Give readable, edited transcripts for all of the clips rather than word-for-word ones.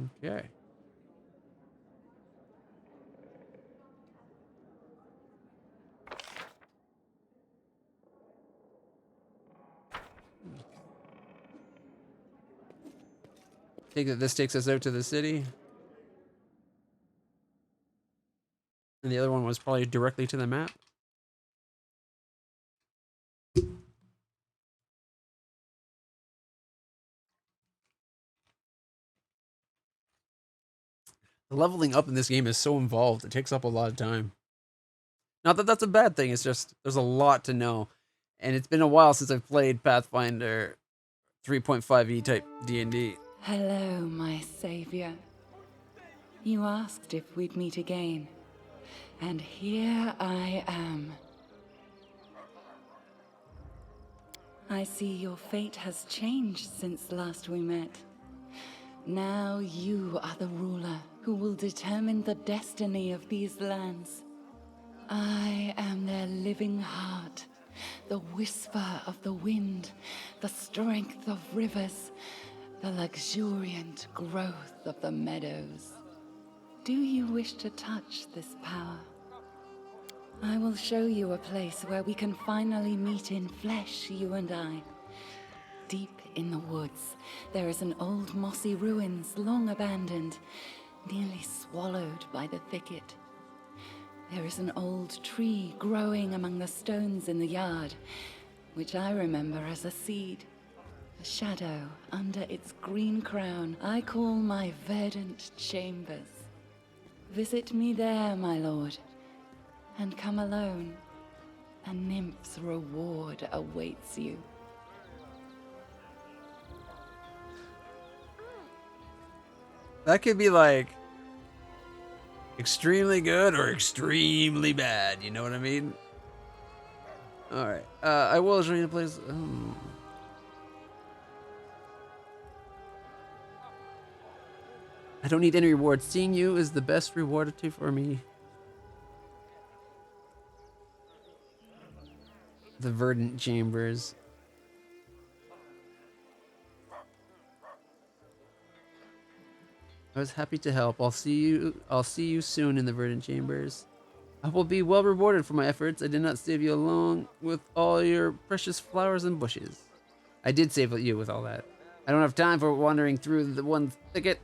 Okay. Take it this takes us out to the city. And the other one was probably directly to the map. The leveling up in this game is so involved. It takes up a lot of time. Not that that's a bad thing. It's just there's a lot to know. And it's been a while since I've played Pathfinder 3.5e type D&D. Hello, my savior. You asked if we'd meet again. And here I am. I see your fate has changed since last we met. Now you are the ruler who will determine the destiny of these lands. I am their living heart, the whisper of the wind, the strength of rivers, the luxuriant growth of the meadows. Do you wish to touch this power? I will show you a place where we can finally meet in flesh, you and I. Deep in the woods, there is an old mossy ruins long abandoned, nearly swallowed by the thicket. There is an old tree growing among the stones in the yard, which I remember as a seed. A shadow under its green crown I call my verdant chambers. Visit me there, my lord, and come alone. A nymph's reward awaits you. That could be like extremely good or extremely bad. You know what I mean? All right. I will show you the place. I don't need any reward. Seeing you is the best reward for me. The verdant chambers. I was happy to help. I'll see you soon in the verdant chambers. I will be well rewarded for my efforts. I did not save you along with all your precious flowers and bushes. I did save you with all that. I don't have time for wandering through the one thicket.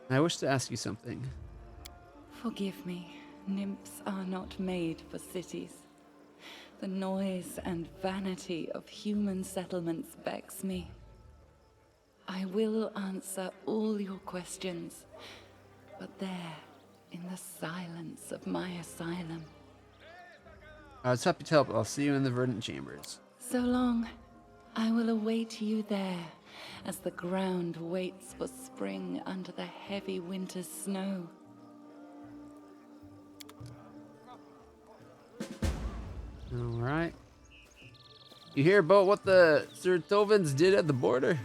I wish to ask you something. Forgive me. Nymphs are not made for cities. The noise and vanity of human settlements vex me. I will answer all your questions, but there, in the silence of my asylum. I was happy to help. I'll see you in the verdant chambers. So long. I will await you there, as the ground waits for spring under the heavy winter's snow. All right. You hear about what the Sir Tovans did at the border?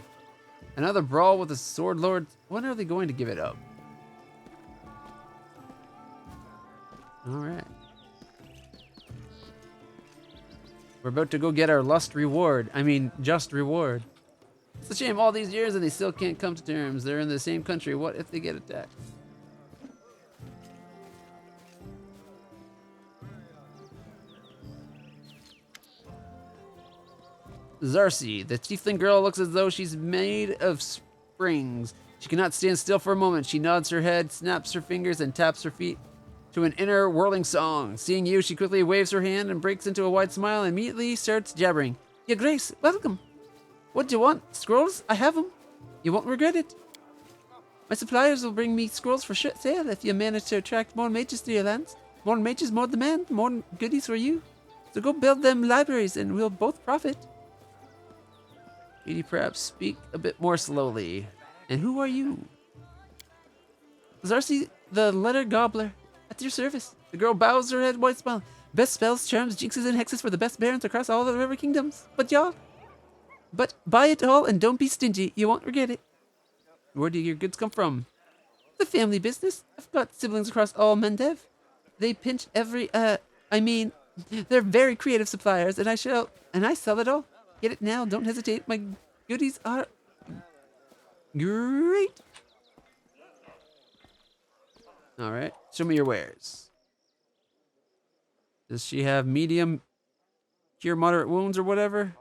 Another brawl with the Sword Lord. When are they going to give it up? All right. We're about to go get our just reward. It's a shame all these years and they still can't come to terms. They're in the same country. What if they get attacked? Zarcy, the tiefling girl, looks as though she's made of springs. She cannot stand still for a moment. She nods her head, snaps her fingers, and taps her feet to an inner whirling song. Seeing you, she quickly waves her hand and breaks into a wide smile and immediately starts jabbering. Your Grace, welcome. What do you want? Scrolls? I have them. You won't regret it. My suppliers will bring me scrolls for sale if you manage to attract more mages to your lands. More mages, more demand, more goodies for you. So go build them libraries and we'll both profit. Could you perhaps speak a bit more slowly? And who are you? Zarcy, the letter gobbler. At your service. The girl bows her head, white smile. Best spells, charms, jinxes, and hexes for the best barons across all the river kingdoms. But buy it all and don't be stingy. You won't regret it. Where do your goods come from? The family business. I've got siblings across all Mendev. They pinch They're very creative suppliers, and I sell it all. Get it now, don't hesitate. My goodies are great. All right, show me your wares. Does she have medium, cure moderate wounds or whatever?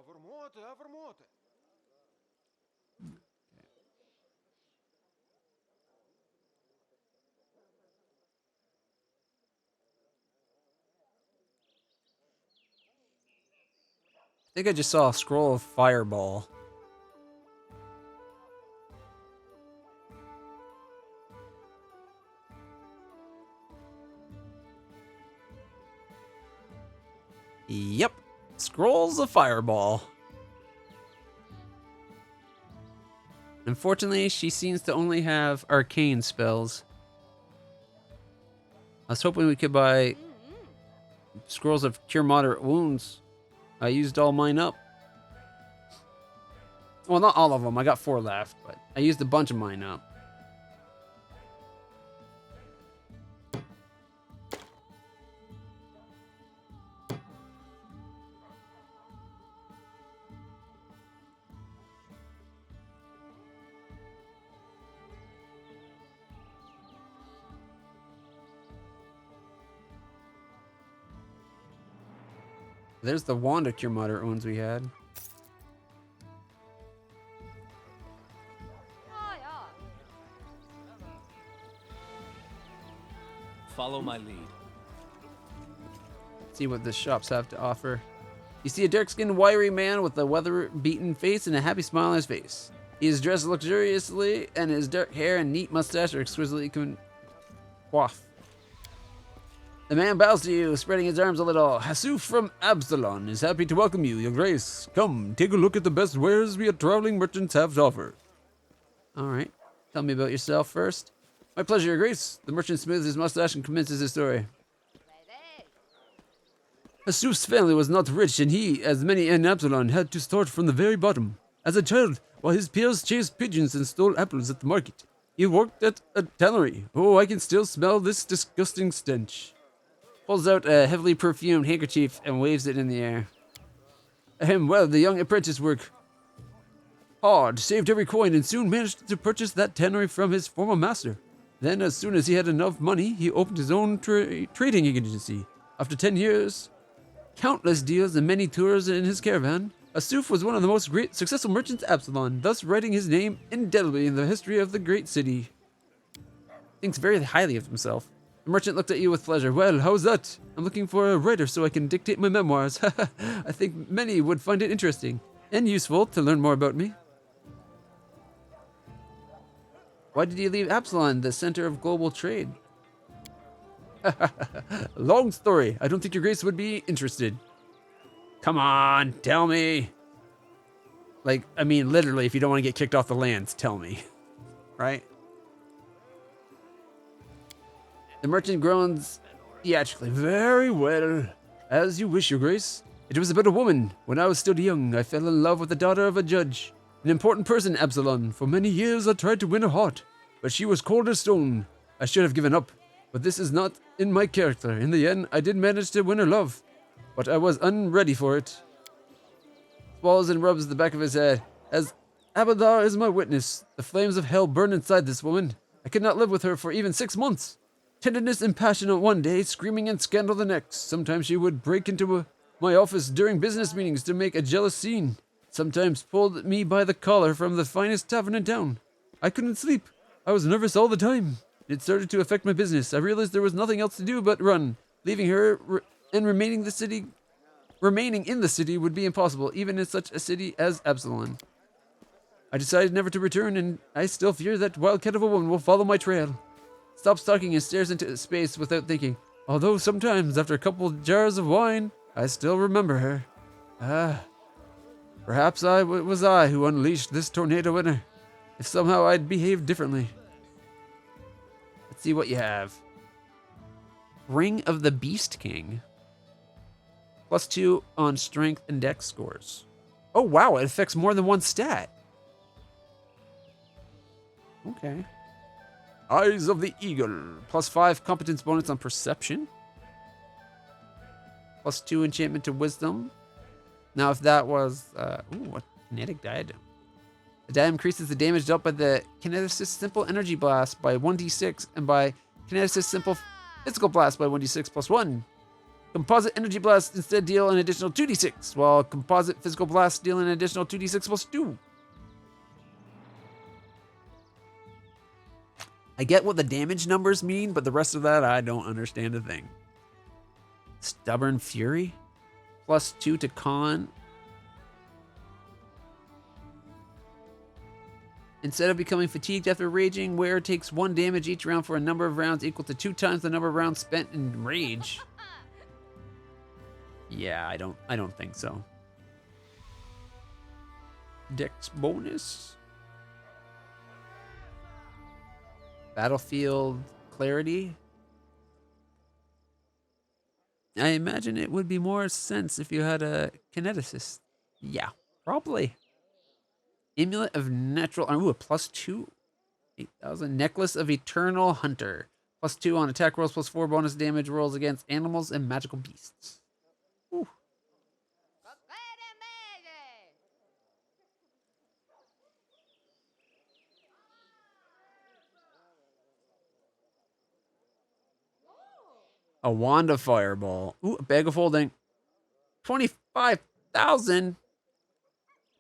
I think I just saw a scroll of fireball. Yep, scrolls of fireball. Unfortunately, she seems to only have arcane spells. I was hoping we could buy scrolls of cure moderate wounds. I used all mine up. Well, not all of them. I got 4 left, but I used a bunch of mine up. There's the wand of cure moderate wounds we had. Follow my lead. See what the shops have to offer. You see a dark-skinned, wiry man with a weather-beaten face and a happy smile on his face. He is dressed luxuriously, and his dark hair and neat mustache are exquisitely coiffed. The man bows to you, spreading his arms a little. Hasuf from Absalon is happy to welcome you, your grace. Come, take a look at the best wares we traveling merchants have to offer. All right. Tell me about yourself first. My pleasure, your grace. The merchant smooths his mustache and commences his story. Hasuf's family was not rich, and he, as many in Absalon, had to start from the very bottom. As a child, while his peers chased pigeons and stole apples at the market, he worked at a tannery. Oh, I can still smell this disgusting stench. Pulls out a heavily perfumed handkerchief and waves it in the air. Well, the young apprentice worked hard, saved every coin, and soon managed to purchase that tannery from his former master. Then, as soon as he had enough money, he opened his own trading agency. After 10 years, countless deals and many tours in his caravan, Hasuf was one of the most great successful merchants of Absalon, thus writing his name indelibly in the history of the great city. Thinks very highly of himself. The merchant looked at you with pleasure. Well, how's that? I'm looking for a writer so I can dictate my memoirs. I think many would find it interesting and useful to learn more about me. Why did you leave Absalon, the center of global trade? Long story. I don't think your grace would be interested. Come on, tell me. Like, I mean, literally, if you don't want to get kicked off the lands, tell me. Right? The merchant groans theatrically. Very well. As you wish, your grace. It was about a woman. When I was still young, I fell in love with the daughter of a judge. An important person, Absalon. For many years, I tried to win her heart, but she was cold as stone. I should have given up, but this is not in my character. In the end, I did manage to win her love, but I was unready for it. Swallows and rubs the back of his head. As Abadar is my witness, the flames of hell burn inside this woman. I could not live with her for even 6 months. Tenderness and passion one day, screaming and scandal the next. Sometimes she would break into my office during business meetings to make a jealous scene. Sometimes pulled me by the collar from the finest tavern in town. I couldn't sleep. I was nervous all the time. It started to affect my business. I realized there was nothing else to do but run. Leaving her and remaining in the city would be impossible, even in such a city as Absalon. I decided never to return, and I still fear that wildcat of a woman will follow my trail. Stops talking and stares into space without thinking. Although sometimes, after a couple jars of wine, I still remember her. Perhaps was I who unleashed this tornado in her. If somehow I'd behaved differently. Let's see what you have. Ring of the Beast King. +2 on strength and dex scores. Oh wow, it affects more than one stat. Okay. Eyes of the Eagle. +5 competence bonus on perception. +2 enchantment to wisdom. Now, if that was, what kinetic diadem? The diadem increases the damage dealt by the kineticist simple energy blast by 1d6 and by kineticist simple physical blast by 1d6 +1. Composite energy blasts instead deal an additional 2d6, while composite physical blasts deal an additional 2d6 +2. I get what the damage numbers mean, but the rest of that, I don't understand a thing. Stubborn Fury? +2 to con. Instead of becoming fatigued after raging, wearer takes 1 damage each round for a number of rounds equal to 2 times the number of rounds spent in rage. Yeah, I don't think so. Dex bonus. Battlefield clarity. I imagine it would be more sense if you had a kineticist. Yeah, probably. Amulet of Natural... Ooh, a +2. 8,000. Necklace of Eternal Hunter. +2 on attack rolls, +4 bonus damage rolls against animals and magical beasts. Ooh. A wand of fireball. Ooh, a bag of holding. 25,000.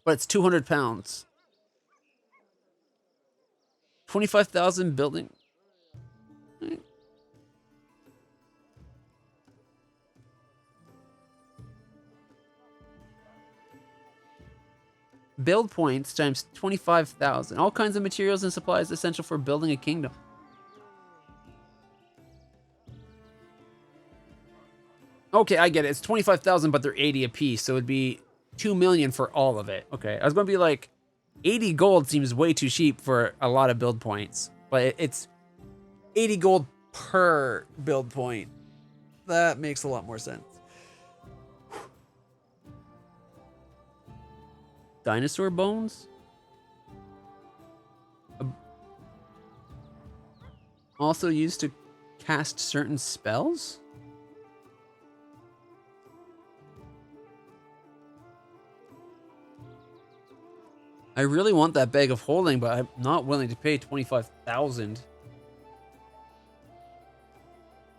But it's 200 pounds. 25,000 building. Build points times 25,000. All kinds of materials and supplies essential for building a kingdom. Okay, I get it. It's 25,000, but they're 80 apiece, so it'd be 2 million for all of it. Okay, I was going to be like, 80 gold seems way too cheap for a lot of build points, but it's 80 gold per build point. That makes a lot more sense. Dinosaur bones? Also used to cast certain spells? I really want that bag of holding, but I'm not willing to pay 25,000.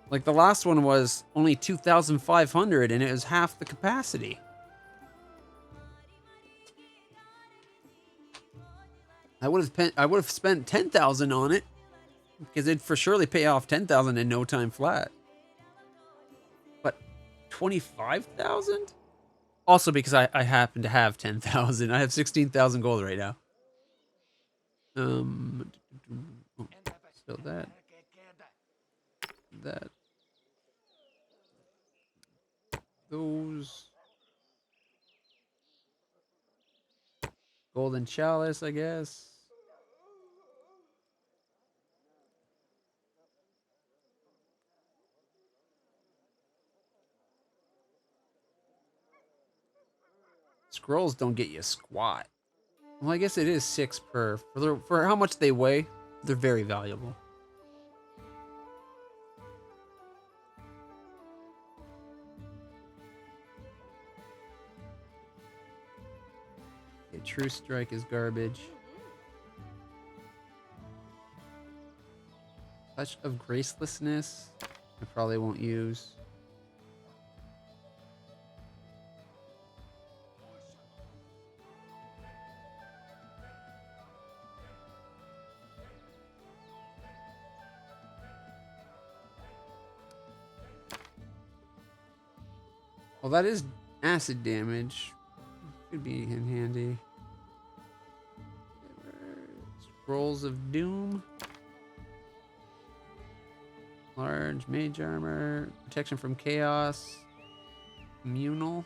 Like the last one was only 2,500 and it was half the capacity. I would have spent 10,000 on it because it'd for surely pay off 10,000 in no time flat. But 25,000? Also because I happen to have 10,000. I have 16,000 gold right now. So that those golden chalice, I guess. Scrolls don't get you squat. Well, I guess it is 6 per. For how much they weigh, they're very valuable. Okay, True Strike is garbage. Touch of Gracelessness, I probably won't use. Well, that is acid damage. Could be in handy. Scrolls of Doom. Large mage armor. Protection from chaos. Communal.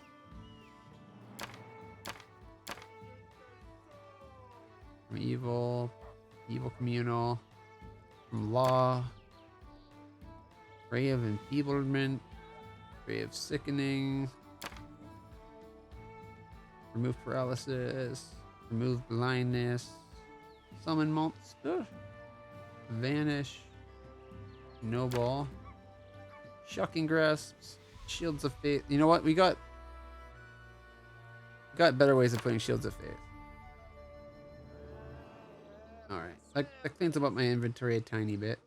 From evil. Evil communal. From law. Ray of enfeeblement. Ray of sickening. Remove paralysis. Remove blindness. Summon monster. Vanish. Snowball. Shocking grasps. Shields of Faith. You know what? We got better ways of putting Shields of Faith. Alright. That cleans up my inventory a tiny bit.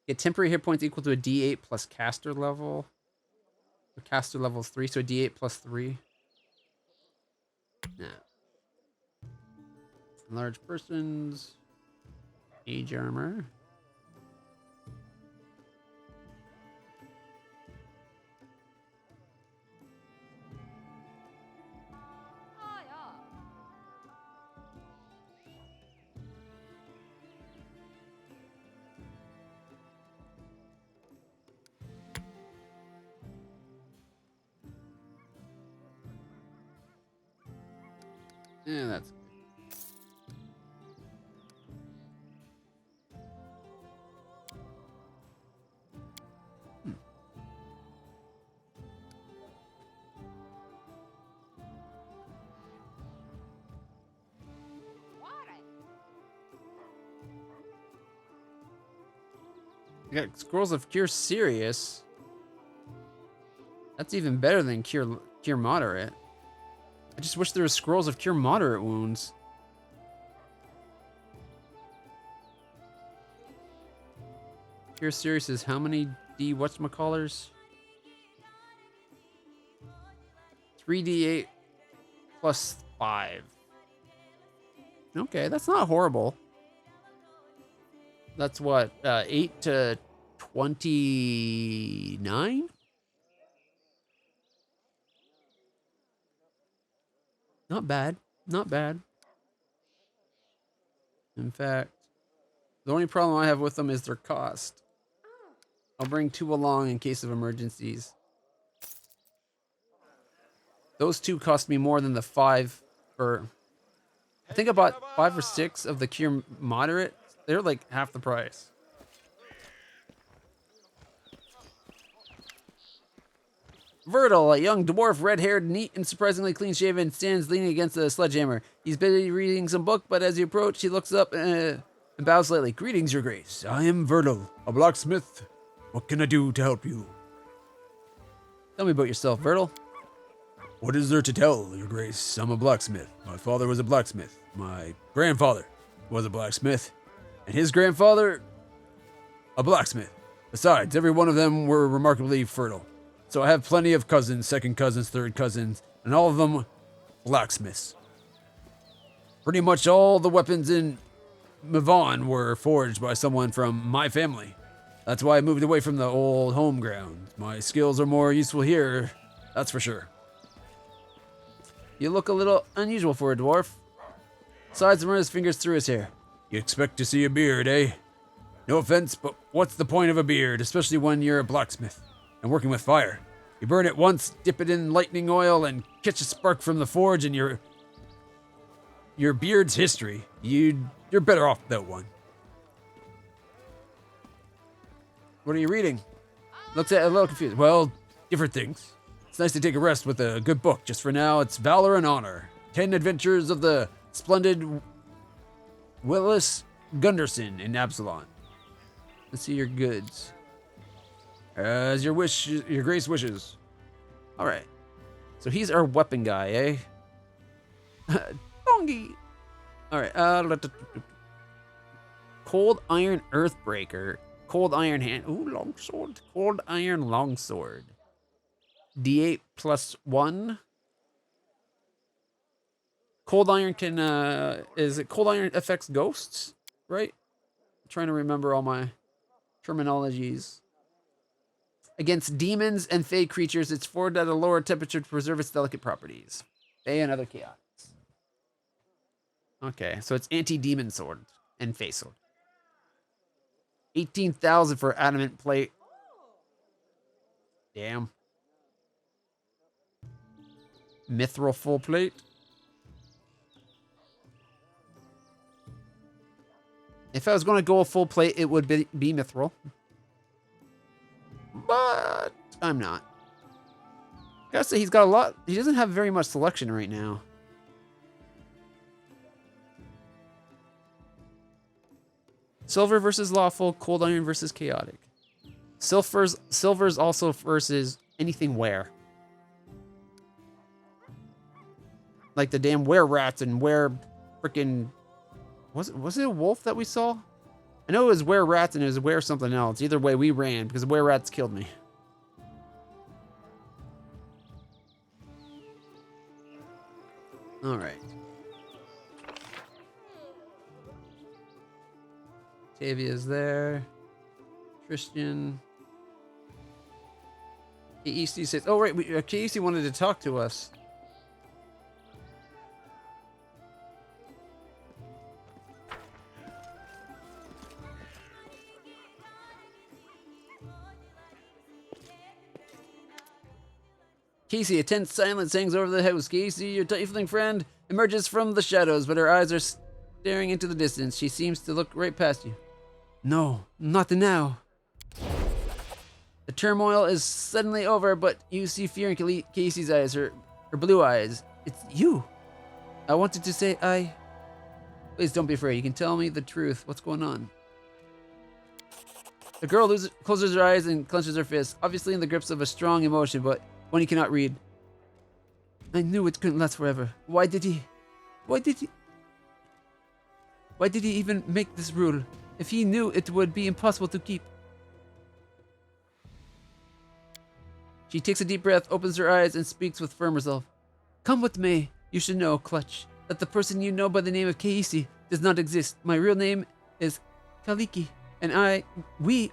Get temporary hit points equal to a D8 plus caster level. So caster level is 3, so a D8 plus 3. Nah. Large persons. Age armor. Yeah, that's good. You got Scrolls of Cure Serious. That's even better than Cure Moderate. I just wish there was Scrolls of Cure Moderate wounds. Cure Serious is how many D whatchamacallers? 3d8 plus 5. Okay, that's not horrible. That's what, 8 to 29? Not bad. Not bad. In fact, the only problem I have with them is their cost. I'll bring 2 along in case of emergencies. Those 2 cost me more than the 5 for... I think I bought 5 or 6 of the Cure Moderate. They're like half the price. Vertil, a young dwarf, red-haired, neat, and surprisingly clean-shaven, stands leaning against a sledgehammer. He's busy reading some book, but as you approach, he looks up and bows slightly. Greetings, Your Grace. I am Vertil, a blacksmith. What can I do to help you? Tell me about yourself, Vertil. What is there to tell, Your Grace? I'm a blacksmith. My father was a blacksmith. My grandfather was a blacksmith. And his grandfather, a blacksmith. Besides, every one of them were remarkably fertile. So I have plenty of cousins, second cousins, third cousins, and all of them blacksmiths. Pretty much all the weapons in Mavon were forged by someone from my family. That's why I moved away from the old home ground. My skills are more useful here, that's for sure. You look a little unusual for a dwarf. Besides, run his fingers through his hair. You expect to see a beard, eh? No offense, but what's the point of a beard, especially when you're a blacksmith and working with fire? You burn it once, dip it in lightning oil, and catch a spark from the forge, and your beard's history. You're better off without one. What are you reading? Looks a little confused. Well, different things. It's nice to take a rest with a good book. Just for now, it's Valor and Honor. 10 Adventures of the Splendid Willis Gunderson in Absalon. Let's see your goods. As your grace wishes. All right. So he's our weapon guy, eh? Dongi. All right. Cold Iron Earthbreaker. Cold Iron Hand. Ooh, longsword. Cold Iron Longsword. D8 plus 1. Cold Iron can, is it Cold Iron affects ghosts? Right? I'm trying to remember all my terminologies. Against demons and fey creatures, it's forged at a lower temperature to preserve its delicate properties. Fey and other chaos. Okay, so it's anti-demon sword and fey sword. 18,000 for adamant plate. Damn. Mithril full plate. If I was going to go a full plate, it would be mithril. But I'm not. Gotta say, he's got a lot. He doesn't have very much selection right now. Silver versus lawful, cold iron versus chaotic. Silver's also versus anything were. Like the damn were rats and were freaking. Was it a wolf that we saw? I know it was were rats and it was were something else. Either way, we ran because were rats killed me. All right. Tavia's there. Christian. KEC says, oh, right. KEC wanted to talk to us. Casey, a tense silence hangs over the house. Casey, your tiefling friend, emerges from the shadows, but her eyes are staring into the distance. She seems to look right past you. No, not now. The turmoil is suddenly over, but you see fear in Casey's eyes, her blue eyes. It's you. I wanted to say Please don't be afraid. You can tell me the truth. What's going on? The girl closes her eyes and clenches her fists, obviously in the grips of a strong emotion, but one he cannot read. I knew it couldn't last forever. Why did he even make this rule? If he knew it would be impossible to keep. She takes a deep breath, opens her eyes, and speaks with firm resolve. Come with me. You should know, Clutch, that the person you know by the name of Keisi does not exist. My real name is Kaliki, and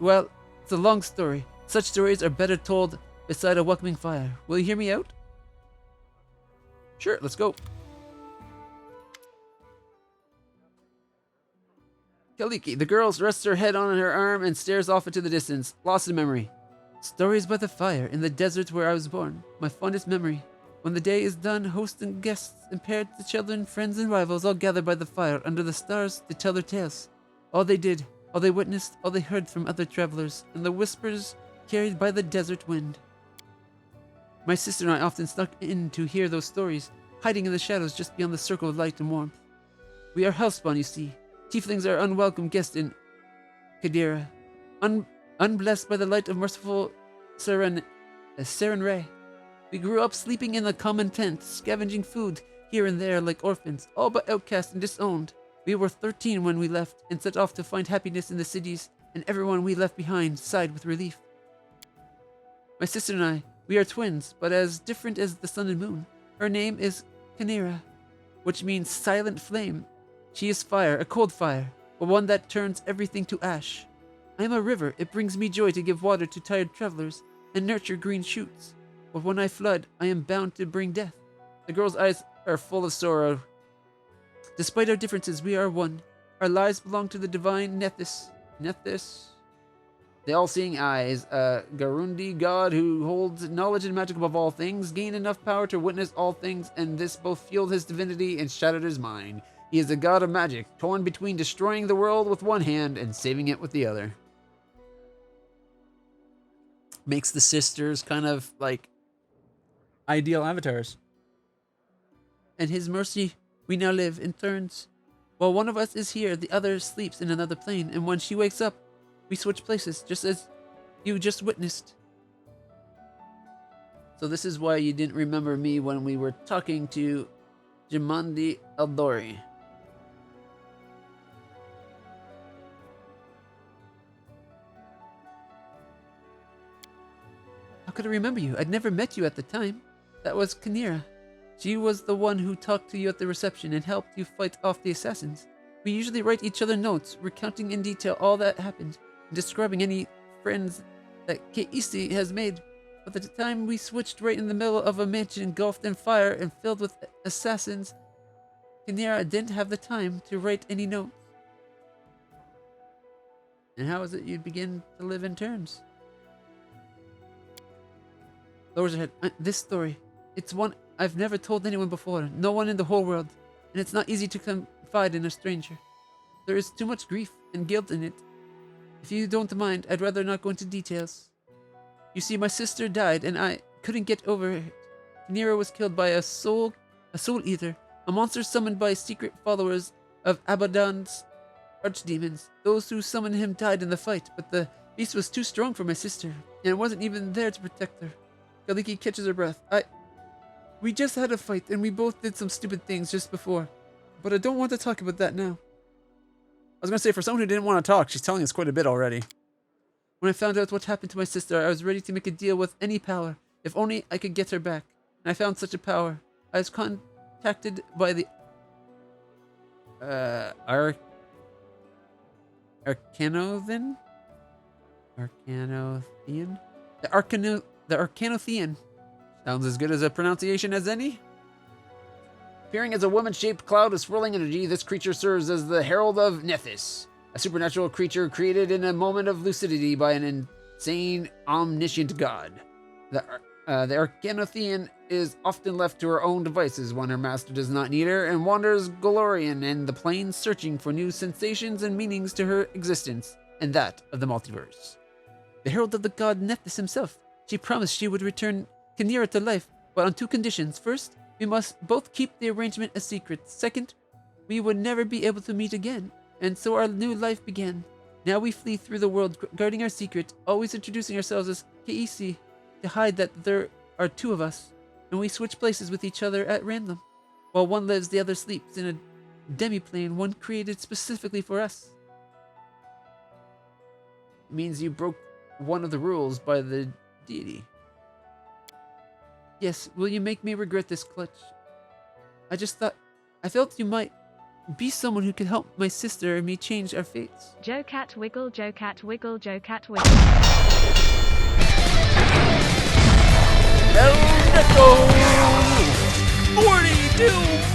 well, it's a long story. Such stories are better told beside a welcoming fire. Will you hear me out? Sure, let's go. Kaliki, the girl rests her head on her arm and stares off into the distance, lost in memory. Stories by the fire in the desert where I was born, my fondest memory. When the day is done, hosts and guests and parents, children, friends and rivals all gather by the fire under the stars to tell their tales. All they did, all they witnessed, all they heard from other travelers, and the whispers carried by the desert wind. My sister and I often snuck in to hear those stories, hiding in the shadows just beyond the circle of light and warmth. We are housebound, you see. Tieflings are unwelcome guests in Kadira, unblessed by the light of merciful Seren Ray. We grew up sleeping in a common tent, scavenging food here and there like orphans, all but outcast and disowned. We were 13 when we left and set off to find happiness in the cities, and everyone we left behind sighed with relief. My sister and I, we are twins, but as different as the sun and moon. Her name is Kanira, which means silent flame. She is fire, a cold fire, but one that turns everything to ash. I am a river. It brings me joy to give water to tired travelers and nurture green shoots. But when I flood, I am bound to bring death. The girl's eyes are full of sorrow. Despite our differences, we are one. Our lives belong to the divine Nethys. The all-seeing eyes, a Garundi god who holds knowledge and magic above all things, gained enough power to witness all things, and this both fueled his divinity and shattered his mind. He is a god of magic, torn between destroying the world with one hand and saving it with the other. Makes the sisters kind of like ideal avatars. And his mercy, we now live in turns. While one of us is here, the other sleeps in another plane, and when she wakes up, we switch places, just as you just witnessed. So this is why you didn't remember me when we were talking to Jamandi Eldori. How could I remember you? I'd never met you at the time. That was Kanira. She was the one who talked to you at the reception and helped you fight off the assassins. We usually write each other notes, recounting in detail all that happened, and describing any friends that Keisi has made. But at the time we switched right in the middle of a mansion engulfed in fire and filled with assassins, Kanira didn't have the time to write any notes. And how is it you'd begin to live in terms? Lowers her head. This story, it's one I've never told anyone before, no one in the whole world, and it's not easy to confide in a stranger. There is too much grief and guilt in it. If you don't mind, I'd rather not go into details. You see, my sister died, and I couldn't get over it. Nero was killed by a soul eater, a monster summoned by secret followers of Abaddon's archdemons. Those who summoned him died in the fight, but the beast was too strong for my sister, and it wasn't even there to protect her. Kaliki catches her breath. We just had a fight, and we both did some stupid things just before. But I don't want to talk about that now. I was going to say, for someone who didn't want to talk, she's telling us quite a bit already. When I found out what happened to my sister, I was ready to make a deal with any power, if only I could get her back. And I found such a power. I was contacted by the Arcanothian? Arcanothian? The Arcanothian. Sounds as good as a pronunciation as any. Appearing as a woman-shaped cloud of swirling energy, this creature serves as the herald of Nethys, a supernatural creature created in a moment of lucidity by an insane, omniscient god. The Arcanothian is often left to her own devices when her master does not need her, and wanders Golorian and the plains searching for new sensations and meanings to her existence, and that of the multiverse. The herald of the god Nethys himself. She promised she would return Khaenri'ah to life, but on two conditions. First, we must both keep the arrangement a secret. Second, we would never be able to meet again. And so our new life began. Now we flee through the world, guarding our secret, always introducing ourselves as Keisi to hide that there are two of us, and we switch places with each other at random. While one lives, the other sleeps in a demiplane, one created specifically for us. It means you broke one of the rules by the deity. Yes, will you make me regret this, Clutch? I felt you might be someone who could help my sister and me change our fates. Joe Cat wiggle, Joe Cat wiggle, Joe Cat wiggle. El Neko! 42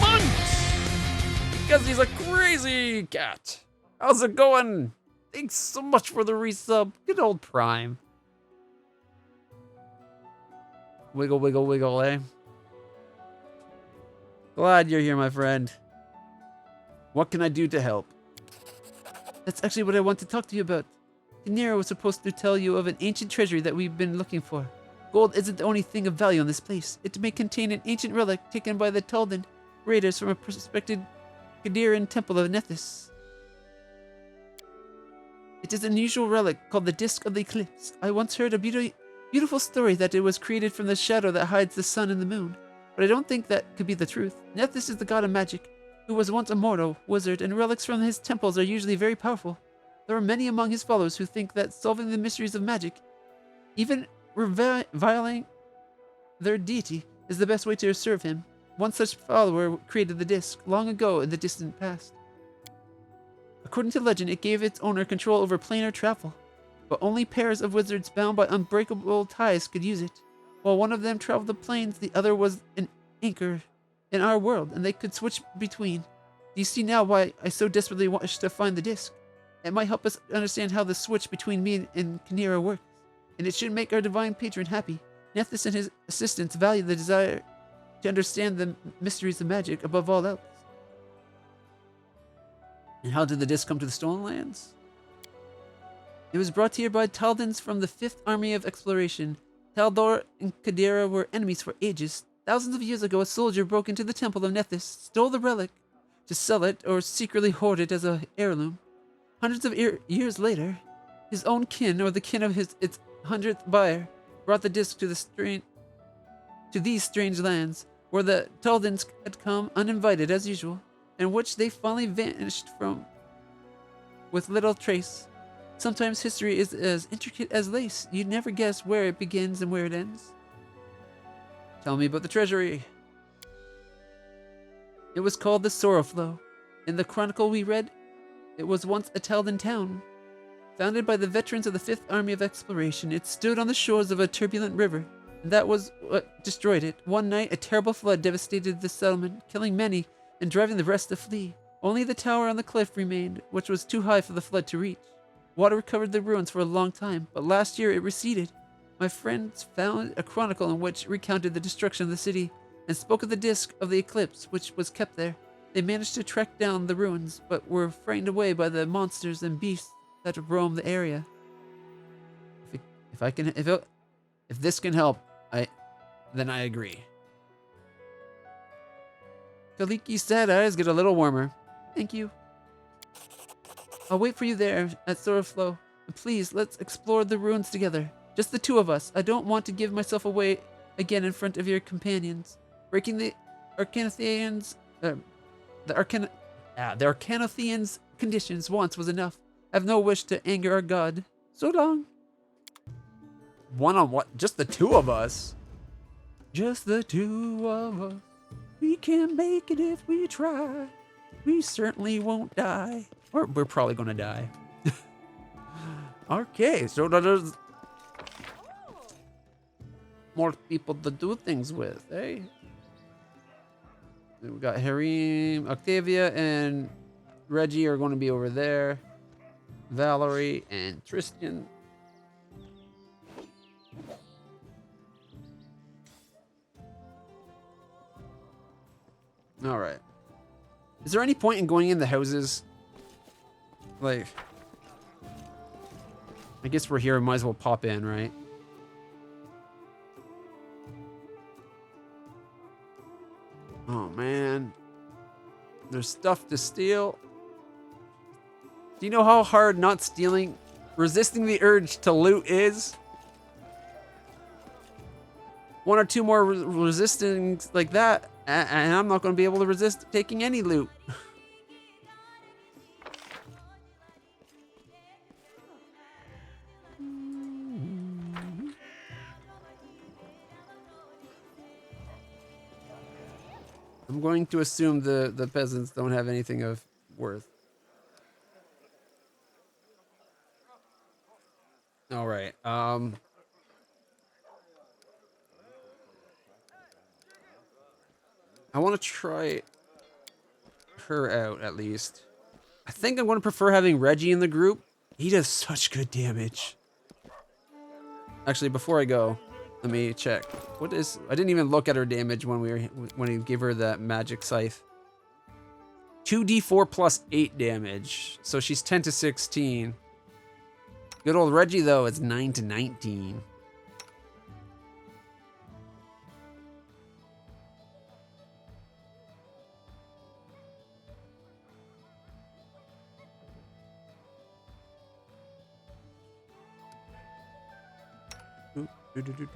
months! Because he's a crazy cat. How's it going? Thanks so much for the resub. Good old Prime. Wiggle, wiggle, wiggle, eh? Glad you're here, my friend. What can I do to help? That's actually what I want to talk to you about. Khaenri'ah was supposed to tell you of an ancient treasury that we've been looking for. Gold isn't the only thing of value on this place. It may contain an ancient relic taken by the Taldan raiders from a prospected Khaenri'ah temple of Nethys. It is an unusual relic called the Disc of the Eclipse. I once heard a beautiful story that it was created from the shadow that hides the sun and the moon, but I don't think that could be the truth. Nethys is the god of magic, who was once a mortal wizard, and relics from his temples are usually very powerful. There are many among his followers who think that solving the mysteries of magic, even reviling their deity, is the best way to serve him. One such follower created the disc long ago in the distant past. According to legend, it gave its owner control over planar travel, but only pairs of wizards bound by unbreakable ties could use it. While one of them traveled the planes, the other was an anchor in our world, and they could switch between. Do you see now why I so desperately wish to find the disc? It might help us understand how the switch between me and Khaenri'ah works, and it should make our divine patron happy. Nethys and his assistants value the desire to understand the mysteries of magic above all else. And how did the disc come to the Stolen Lands? It was brought here by Taldans from the 5th Army of Exploration. Baldur and Khaenri'ah were enemies for ages. Thousands of years ago, a soldier broke into the temple of Nethys, stole the relic to sell it or secretly hoard it as an heirloom. Hundreds of years later, his own kin, or the kin of its 100th buyer, brought the disc to these strange lands, where the Taldans had come uninvited as usual, and which they finally vanished from with little trace. Sometimes history is as intricate as lace. You'd never guess where it begins and where it ends. Tell me about the treasury. It was called the Sorrowflow. In the chronicle we read, it was once a Taldan town. Founded by the veterans of the 5th Army of Exploration, it stood on the shores of a turbulent river, and that was what destroyed it. One night, a terrible flood devastated the settlement, killing many and driving the rest to flee. Only the tower on the cliff remained, which was too high for the flood to reach. Water covered the ruins for a long time, but last year it receded. My friends found a chronicle in which recounted the destruction of the city and spoke of the disc of the eclipse, which was kept there. They managed to track down the ruins, but were frightened away by the monsters and beasts that roam the area. If this can help, then I agree. Kaliki's sad eyes get a little warmer. Thank you. I'll wait for you there at Sorrowflow. Please, let's explore the ruins together. Just the two of us. I don't want to give myself away again in front of your companions. Breaking the Arcanothians, the Arcanothians' conditions once was enough. I have no wish to anger our god. So long. One on what? Just the two of us. Just the two of us. We can make it if we try. We certainly won't die. Or we're probably gonna die. Okay, so there's more people to do things with, eh? We got Harim, Octavia, and Reggie are going to be over there. Valerie and Tristan. All right. Is there any point in going in the houses? Like, I guess we're here. We might as well pop in, right? Oh, man. There's stuff to steal. Do you know how hard not stealing, resisting the urge to loot is? One or two more resistings like that, and I'm not going to be able to resist taking any loot. I'm going to assume the peasants don't have anything of worth. All right. I want to try her out at least. I think I'm going to prefer having Reggie in the group. He does such good damage. Actually, before I go, let me check. What is? I didn't even look at her damage when he gave her that magic scythe. 2d4 plus 8 damage. So she's 10 to 16. Good old Reggie though, it's 9 to 19. Do.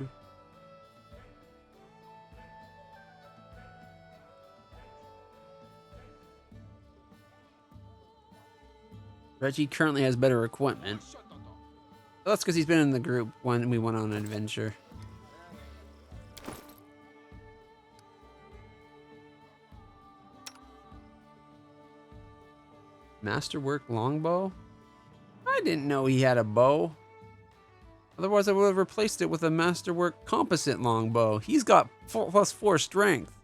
Reggie currently has better equipment. Well, that's because he's been in the group when we went on an adventure. Masterwork longbow? I didn't know he had a bow. Otherwise, I would have replaced it with a Masterwork composite longbow. He's got +4 strength.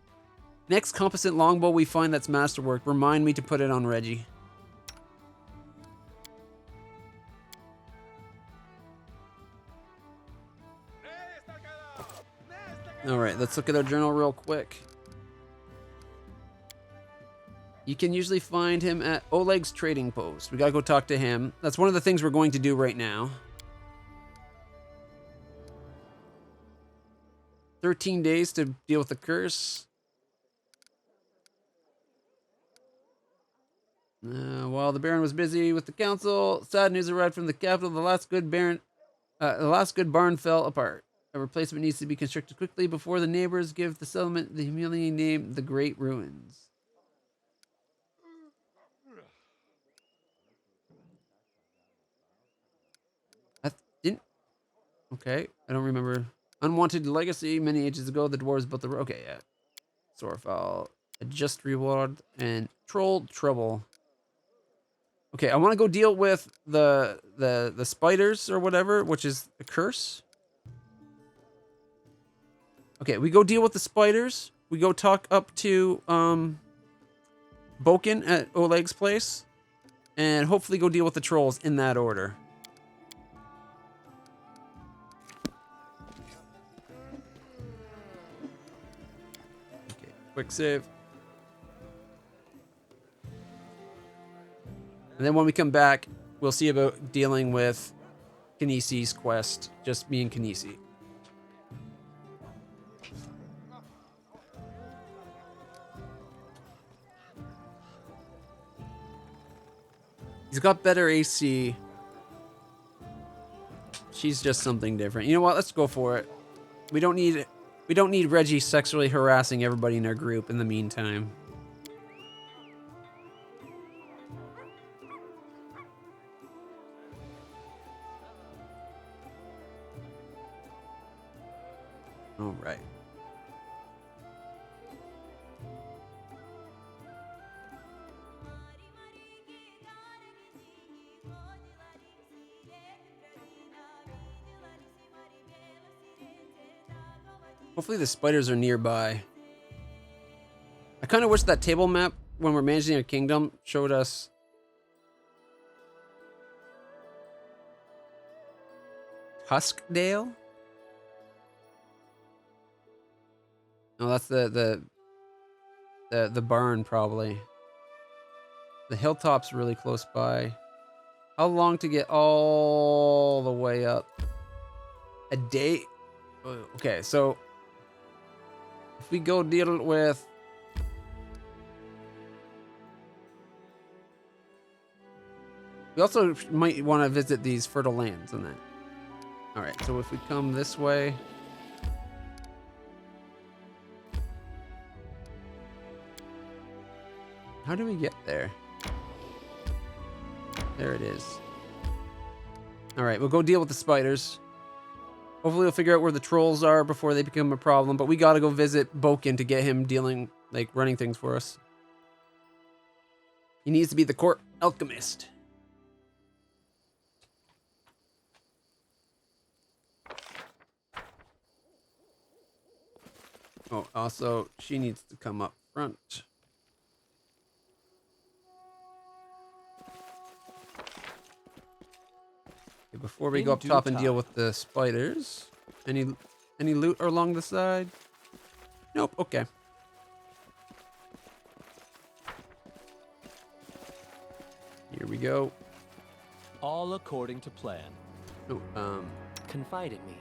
Next composite longbow we find that's Masterwork, remind me to put it on Reggie. All right, let's look at our journal real quick. You can usually find him at Oleg's trading post. We gotta go talk to him. That's one of the things we're going to do right now. 13 days to deal with the curse. While the Baron was busy with the council, sad news arrived from the capital. The last good barn fell apart. A replacement needs to be constructed quickly before the neighbors give the settlement the humiliating name, the Great Ruins. Okay, I don't remember. Unwanted legacy. Many ages ago, the dwarves built the. Okay, yeah. Sorrowfall, adjust reward, and troll trouble. Okay, I want to go deal with the spiders or whatever, which is the curse. Okay, we go deal with the spiders. We go talk up to Boken at Oleg's place, and hopefully go deal with the trolls in that order. Quick save. And then when we come back, we'll see about dealing with Kinesi's quest. Just me and Kinesi. He's got better AC. She's just something different. You know what? Let's go for it. We don't need Reggie sexually harassing everybody in our group in the meantime. All right. Hopefully the spiders are nearby. I kind of wish that table map, when we're managing a kingdom, showed us Tuskdale? No, that's the barn, probably. The hilltop's really close by. How long to get all the way up? A day? Okay, so if we go deal with... We also might want to visit these fertile lands and then. Alright, so if we come this way... How do we get there? There it is. Alright, we'll go deal with the spiders. Hopefully we'll figure out where the trolls are before they become a problem, but we gotta go visit Boken to get him dealing, like, running things for us. He needs to be the court alchemist. Oh, also, she needs to come up front. Okay, before we go up top and deal with the spiders, any loot along the side? Nope. Okay. Here we go. All according to plan. Oh, Confide in me.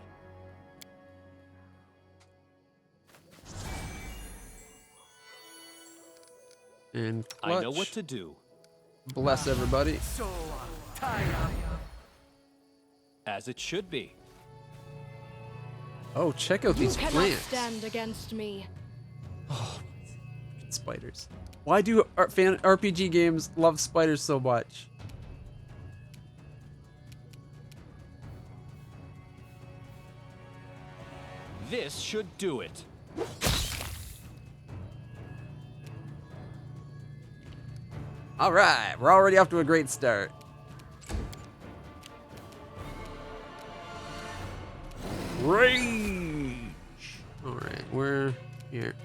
and clutch. I know what to do. Bless everybody. As it should be. Oh, check out these You cannot plants. stand against me. Oh, spiders. Why do RPG games love spiders so much? This should do it. All right, we're already off to a great start. Rage. All right, we're here.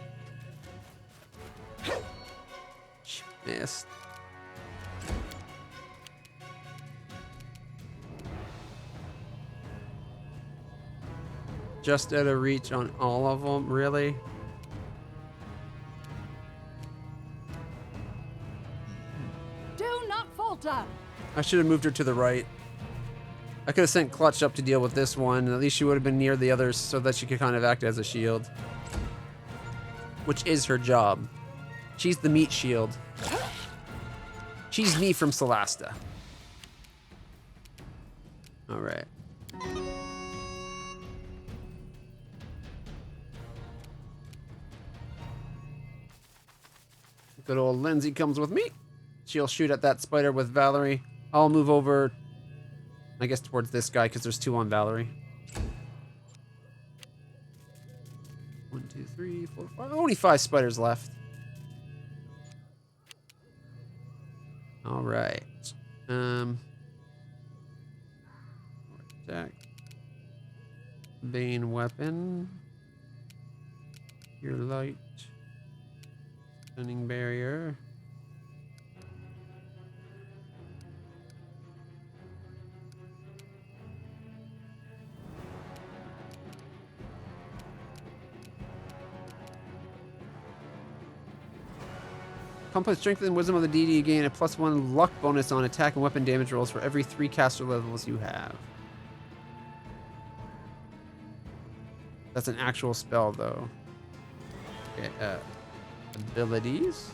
Missed. Just out of reach on all of them, really? Do not falter. I should have moved her to the right. I could have sent Clutch up to deal with this one. At least she would have been near the others so that she could kind of act as a shield. Which is her job. She's the meat shield. She's me from Solasta. All right. Good old Lindsay comes with me. She'll shoot at that spider with Valerie. I'll move over, I guess, towards this guy because there's two on Valerie. 1, 2, 3, 4, 5. Only 5 spiders left. All right. Attack. Bane weapon. Your light. Stunning barrier. Complex strength and wisdom of the DD gain a +1 luck bonus on attack and weapon damage rolls for every 3 caster levels you have. That's an actual spell, though. Okay, abilities.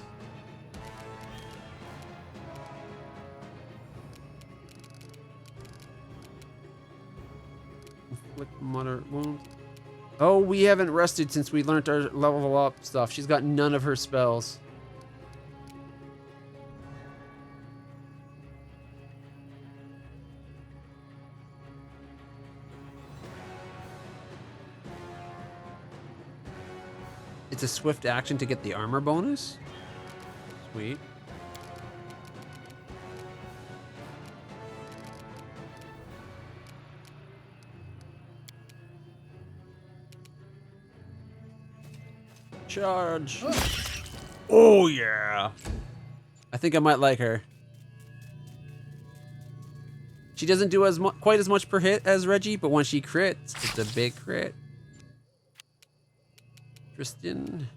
inflict moderate wounds. Oh, we haven't rested since we learned our level up stuff. She's got none of her spells. It's a swift action to get the armor bonus. Sweet. Charge. Oh yeah. I think I might like her. She doesn't do quite as much per hit as Reggie, but when she crits, it's a big crit. Tristan.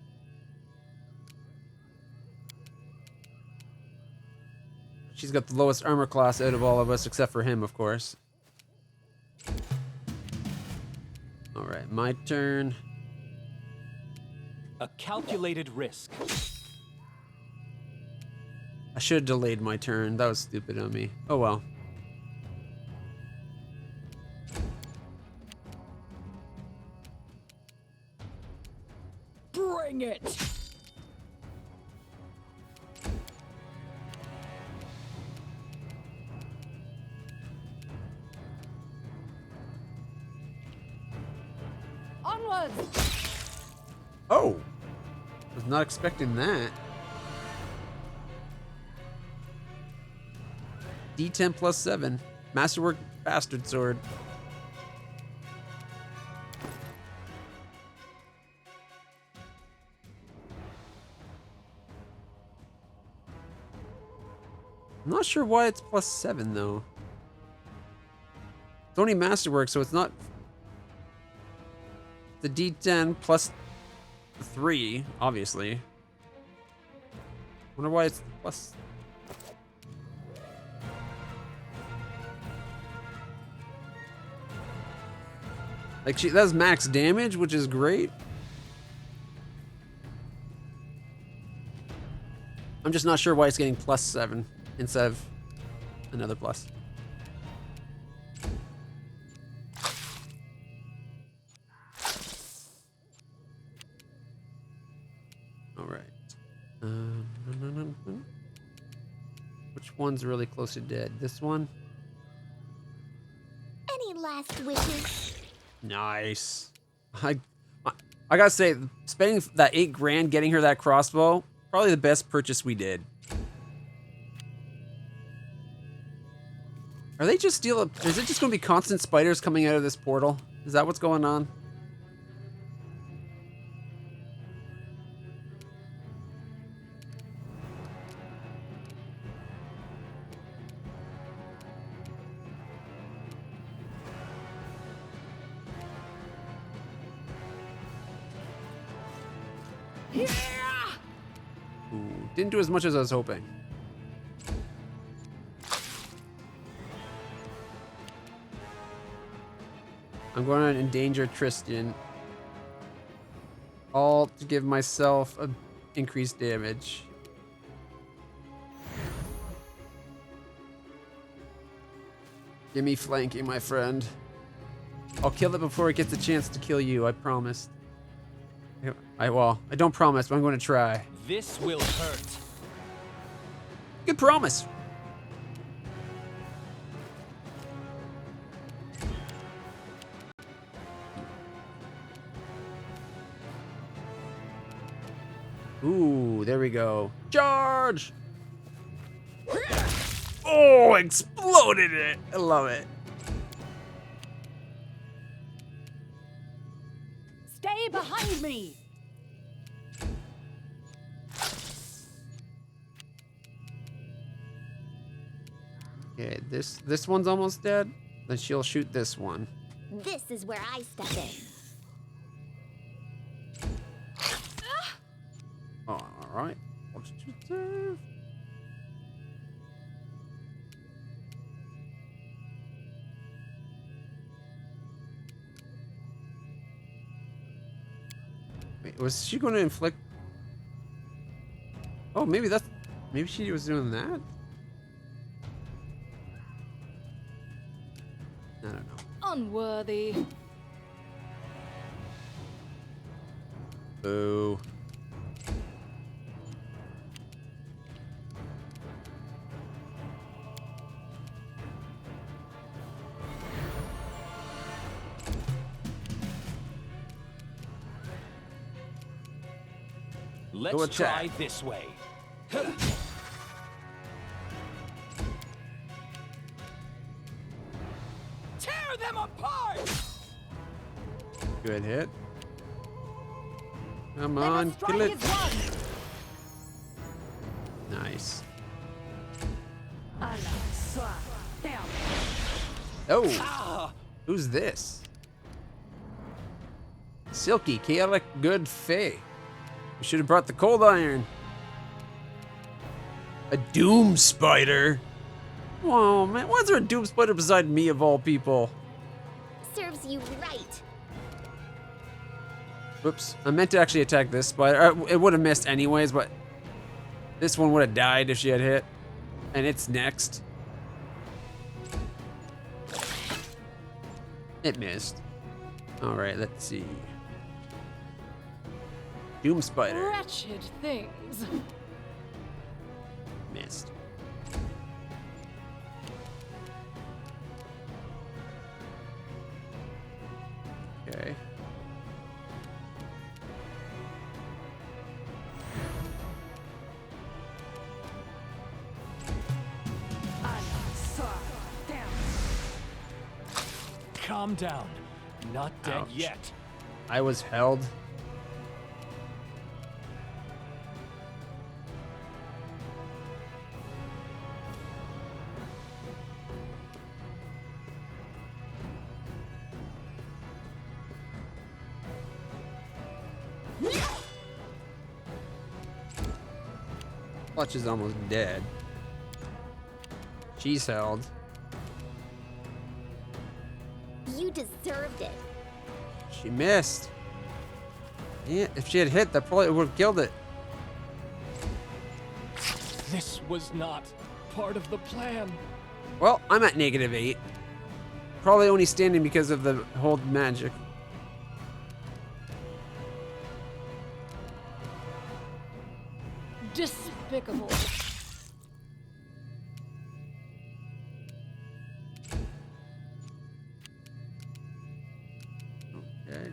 She's got the lowest armor class out of all of us, except for him, of course. All right, my turn. A calculated risk. I should have delayed my turn. That was stupid of me. Oh well. Bring it! Onwards! Oh! Was not expecting that. D10 plus 7. Masterwork Bastard Sword. I'm not sure why it's plus 7 though. It's only Masterwork, so it's not the D10 plus 3, obviously. Wonder why it's plus. Like that's max damage, which is great. I'm just not sure why it's getting plus 7 instead of another plus. All right. Which one's really close to dead? This one? Any last wishes? Nice. I gotta say, spending that $8 grand getting her that crossbow, probably the best purchase we did. Are they just is it just gonna be constant spiders coming out of this portal? Is that what's going on? Ooh, didn't do as much as I was hoping. I'm going to endanger Tristan. All to give myself a increased damage. Give me flanking, my friend. I'll kill it before it gets a chance to kill you, I promise. I don't promise, but I'm going to try. This will hurt. Good promise. Ooh, there we go. Charge! Oh, exploded it. I love it. Stay behind me! Okay, this one's almost dead. Then she'll shoot this one. This is where I step in. Oh, all right. What did you do? Wait, was she going to inflict? Oh, maybe she was doing that. I don't know. Unworthy. Boo. Let's Go attack. try this way. Tear them apart! Good hit. Come Let on, us try kill it. his one. Nice. Allah, soir, down. Oh, Ah! who's this? Silky, chaotic, good Fae. We should have brought the cold iron. A doom spider. Oh man, why is there a doom spider beside me of all people? Serves you right. Whoops, I meant to actually attack this spider. It would have missed anyways, but this one would have died if she had hit. And it's next. It missed. All right, let's see. Doom spider. Wretched things. Missed. Okay. Allah, soir, down. Calm down. Not dead Ouch. yet. I was held. Clutch is almost dead. She's held. You deserved it. She missed. Yeah, if she had hit, that probably would have killed it. This was not part of the plan. Well, I'm at -8. Probably only standing because of the hold magic. Despicable. Okay.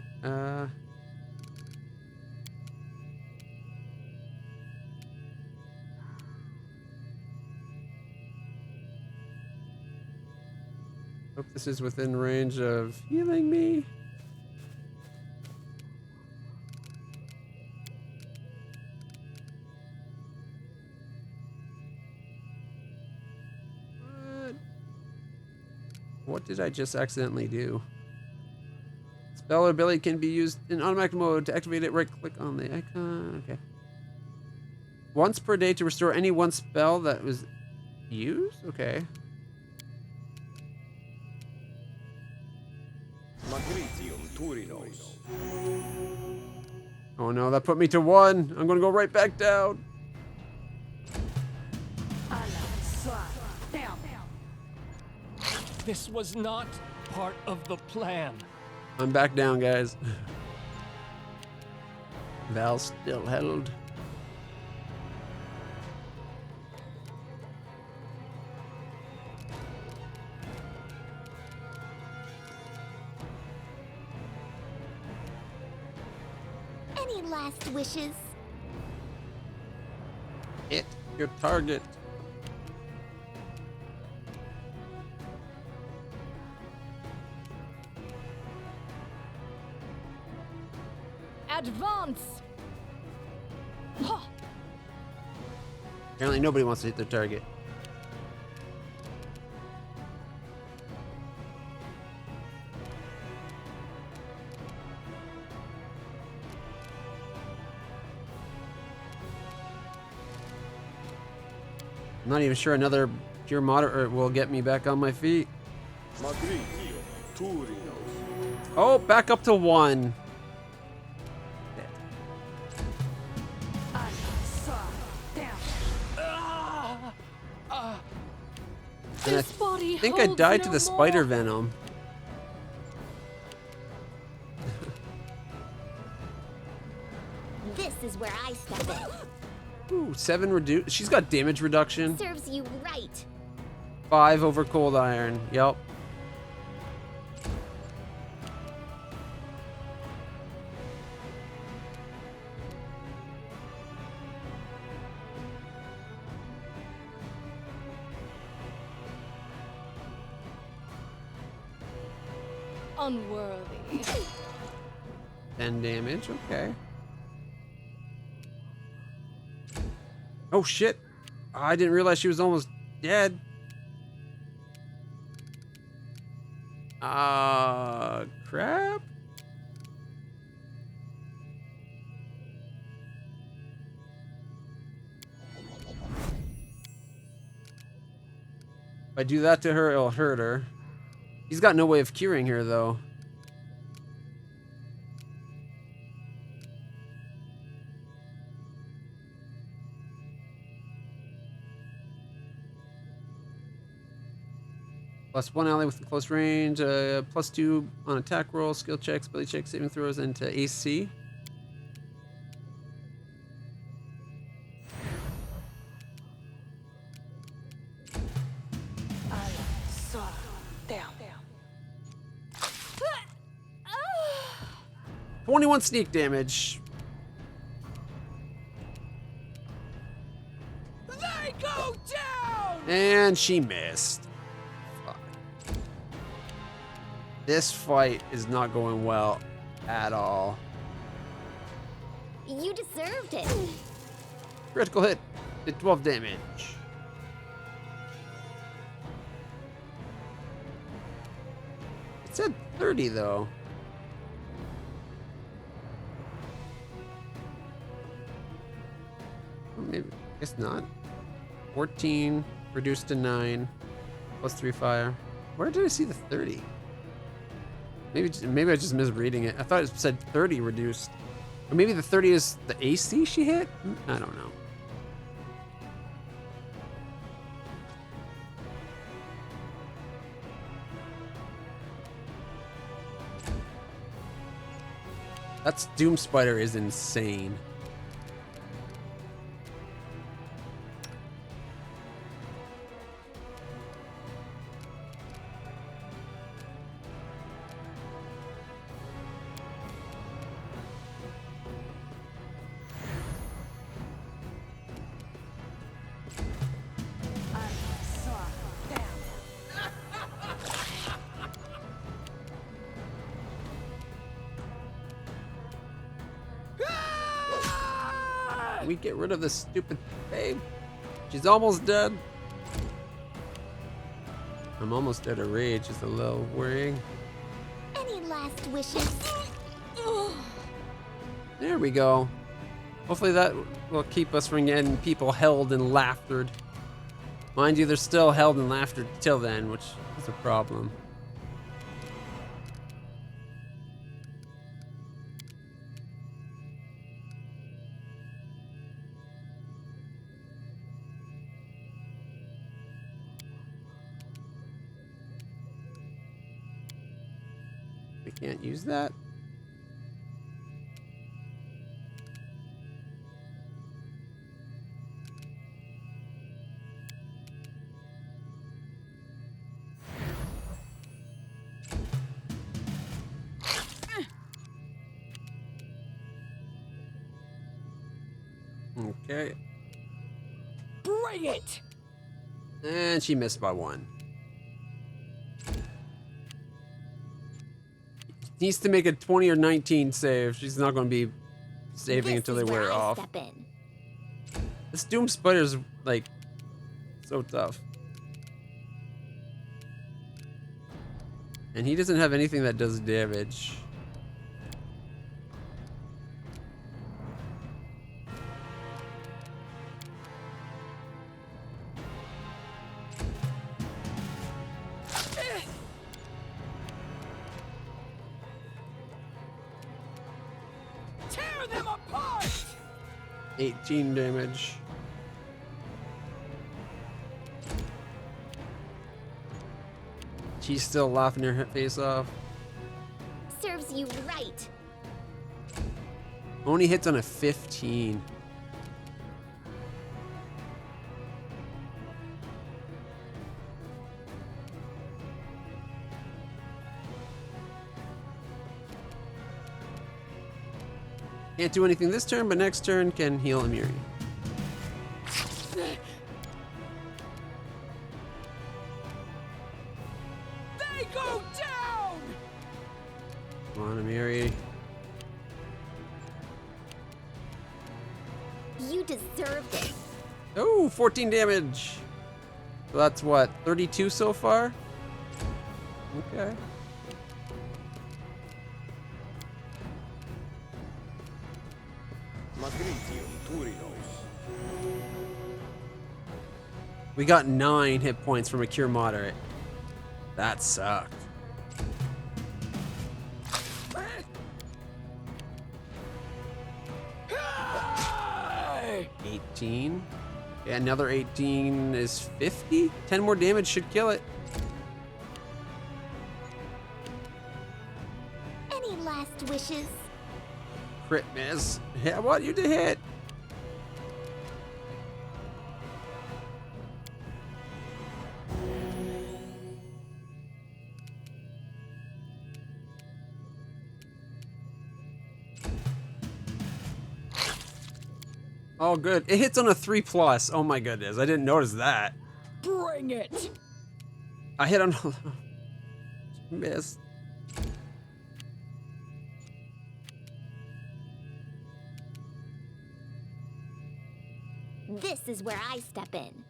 Hope this is within range of healing me. What did I just accidentally do? Spell or ability can be used in automatic mode. To activate it, right click on the icon. Okay. Once per day to restore any one spell that was used? Okay. Oh no, that put me to 1. I'm gonna go right back down. Allah, soir, down. This was not part of the plan. I'm back down, guys. Val's still held. Any last wishes? Hit your target. Advance. Ha! Apparently nobody wants to hit their target. I'm not even sure another pure moderate will get me back on my feet. Oh, back up to 1. Allah, soir, down. And I This body think I holds died to no the spider more. venom. I step in. Ooh, 7 reduce. She's got damage reduction. Serves you right. 5 over cold iron. Yep. Unworthy. 10 damage. Okay. Oh shit! I didn't realize she was almost dead. Crap. If I do that to her, it'll hurt her. He's got no way of curing her, though. +1 ally with close range, +2 on attack roll, skill checks, ability checks, saving throws, into AC. Down. 21 sneak damage. They go down! And she missed. Fuck. This fight is not going well at all. You deserved it. Critical hit. Did 12 damage. It said 30 though. Maybe, I guess not. 14 reduced to 9, +3 fire. Where did I see the 30? Maybe I just misreading it. I thought it said 30 reduced. Or maybe the 30 is the AC she hit? I don't know. That's Doom Spider is insane. We get rid of this stupid babe. She's almost dead. I'm almost dead of rage. It's a little worrying. Any last wishes? There we go. Hopefully that will keep us from getting people held and laughtered. Mind you, they're still held and laughtered till then, which is a problem. We can't use that. Okay. Bring it! And she missed by 1. Needs to make a 20 or 19 save. She's not going to be saving until they wear off. Step in. This Doom Spider's like so tough. And he doesn't have anything that does damage. Tear them apart! 18 damage. She's still laughing her face off. Serves you right. Only hits on a 15. Can't do anything this turn, but next turn can heal Amiri. They go down! Come on, Amiri. You deserved it. Oh, 14 damage. So that's what, 32 so far? Okay. We got 9 hit points from a cure moderate. That sucked. Hey! 18. Yeah, another 18 is 50. 10 more damage should kill it. Any last wishes? Crit miss. Yeah, what? You did hit. Oh, good. It hits on a 3+. Oh my goodness. I didn't notice that. Bring it! I hit on miss. This is where I step in.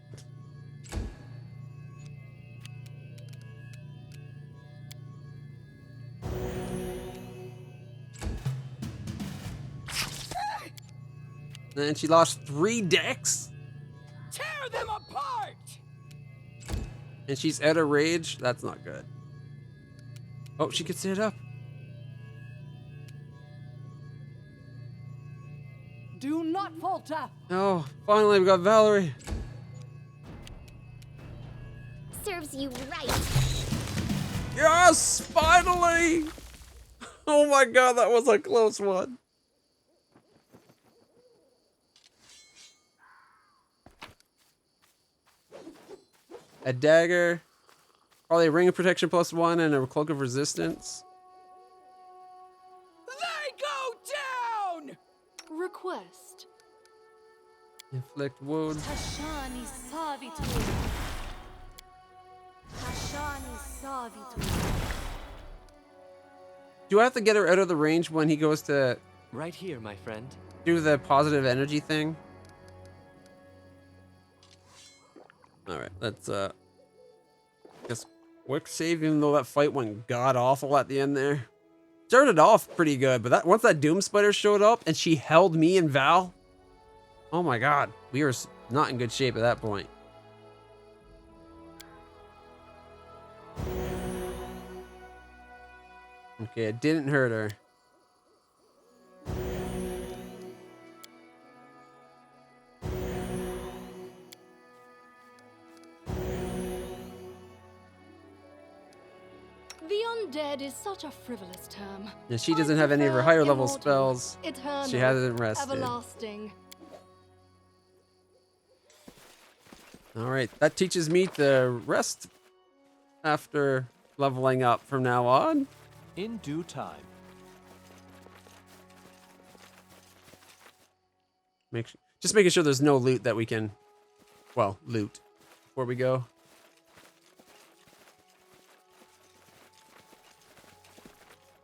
And she lost 3 decks. Tear them apart! And she's out of rage. That's not good. Oh, she can sit up. Do not falter! Oh, finally we got Valerie. Serves you right. Yes, finally. Oh my god, that was a close one. A dagger, probably a ring of protection +1 and a cloak of resistance. They go down! Request. Inflict wound. Hashani Savitu. Hashani Savitu. Do I have to get her out of the range when he goes to Right here, my friend. do the positive energy thing? Alright, let's guess quick save, even though that fight went god awful at the end there. Started off pretty good, but that once that Doom Spider showed up and she held me and Val, oh my god, we were not in good shape at that point. Okay, it didn't hurt her. The undead is such a frivolous term. And she doesn't have any of her higher level Immortal, spells. eternal, She hasn't rested. everlasting. Alright, that teaches me to rest after leveling up from now on. In due time. Just making sure there's no loot that we can, well, loot before we go.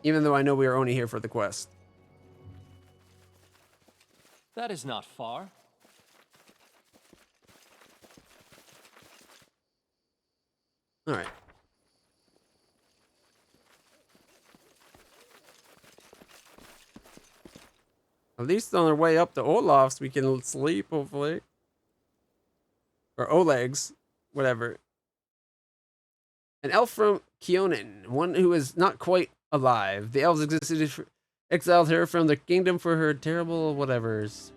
Even though I know we are only here for the quest. That is not far. Alright. At least on our way up to Olaf's, we can sleep, hopefully. Or Oleg's, whatever. An elf from Keonan, one who is not quite alive. The elves exiled her from the kingdom for her terrible whatevers.